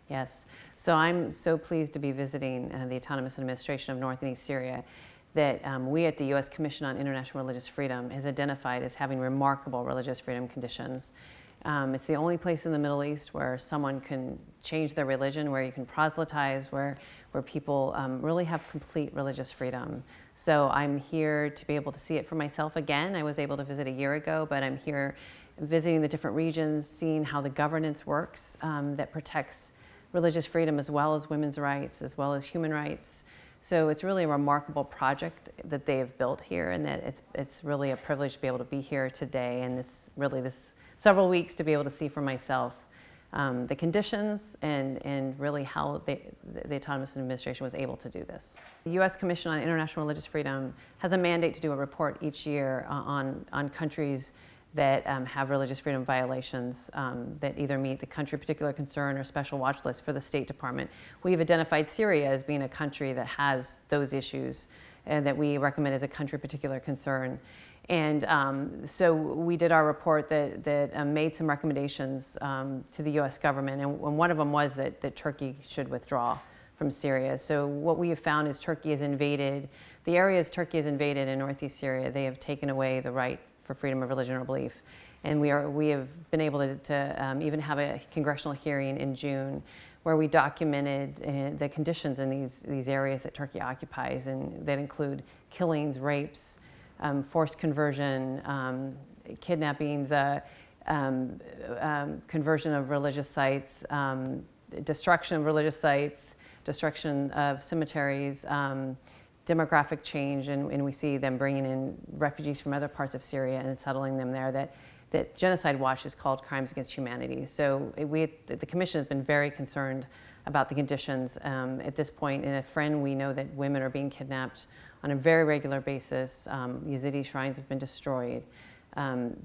Yes. So I'm so pleased to be visiting the Autonomous Administration of North and East Syria that we at the U.S. Commission on International Religious Freedom has identified as having remarkable religious freedom conditions. It's the only place in the Middle East where someone can change their religion, where you can proselytize, where people really have complete religious freedom. So I'm here to be able to see it for myself again. I was able to visit a year ago, but I'm here visiting the different regions, seeing how the governance works that protects religious freedom as well as women's rights, as well as human rights. So it's really a remarkable project that they have built here, and that it's really a privilege to be able to be here today and this several weeks to be able to see for myself the conditions and really how the Autonomous Administration was able to do this. The U.S. Commission on International Religious Freedom has a mandate to do a report each year on countries that have religious freedom violations that either meet the country particular concern or special watch list for the State Department. We've identified Syria as being a country that has those issues and that we recommend as a country particular concern. And so we did our report that made some recommendations to the U.S. government, and one of them was that Turkey should withdraw from Syria. So what we have found is Turkey has invaded, the areas Turkey has invaded in northeast Syria, they have taken away the right for freedom of religion or belief. And we have been able to even have a congressional hearing in June where we documented the conditions in these areas that Turkey occupies, and that include killings, rapes, forced conversion, kidnappings, conversion of religious sites, destruction of religious sites, destruction of cemeteries, demographic change, and we see them bringing in refugees from other parts of Syria and settling them there, that Genocide Watch has called crimes against humanity. So the Commission has been very concerned about the conditions at this point. In a friend, we know that women are being kidnapped on a very regular basis. Yazidi shrines have been destroyed.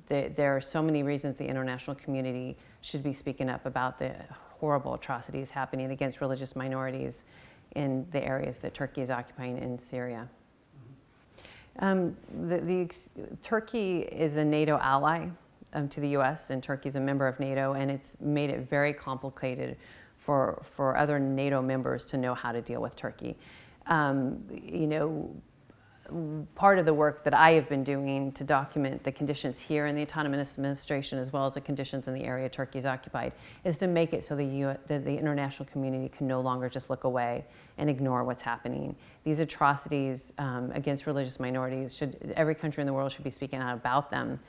There are so many reasons the international community should be speaking up about the horrible atrocities happening against religious minorities in the areas that Turkey is occupying in Syria. Turkey is a NATO ally to the U.S., and Turkey is a member of NATO, and it's made it very complicated for other NATO members to know how to deal with Turkey. You know, part of the work that I have been doing to document the conditions here in the Autonomous Administration, as well as the conditions in the area Turkey is occupied, is to make it so the international community can no longer just look away and ignore what's happening. These atrocities against religious minorities, every country in the world should be speaking out about them,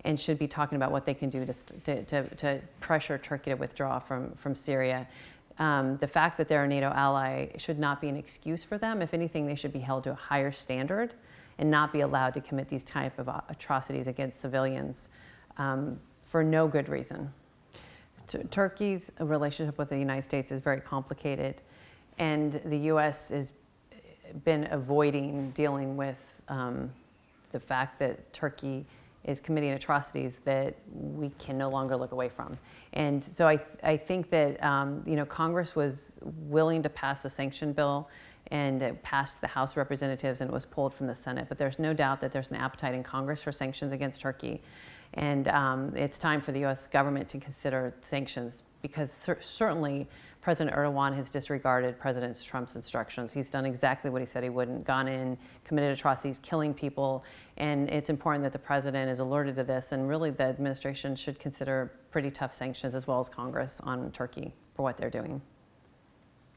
and should be talking about what they can do to pressure Turkey to withdraw from Syria. The fact that they're a NATO ally should not be an excuse for them. If anything, they should be held to a higher standard and not be allowed to commit these type of atrocities against civilians for no good reason. Turkey's relationship with the United States is very complicated, and the U.S. has been avoiding dealing with the fact that Turkey is committing atrocities that we can no longer look away from. And so I think that you know, Congress was willing to pass a sanction bill, and it passed the House of Representatives and it was pulled from the Senate. But there's no doubt that there's an appetite in Congress for sanctions against Turkey. And it's time for the U.S. government to consider sanctions, because certainly President Erdogan has disregarded President Trump's instructions. He's done exactly what he said he wouldn't, gone in, committed atrocities, killing people, and it's important that the president is alerted to this, and really the administration should consider pretty tough sanctions, as well as Congress, on Turkey for what they're doing.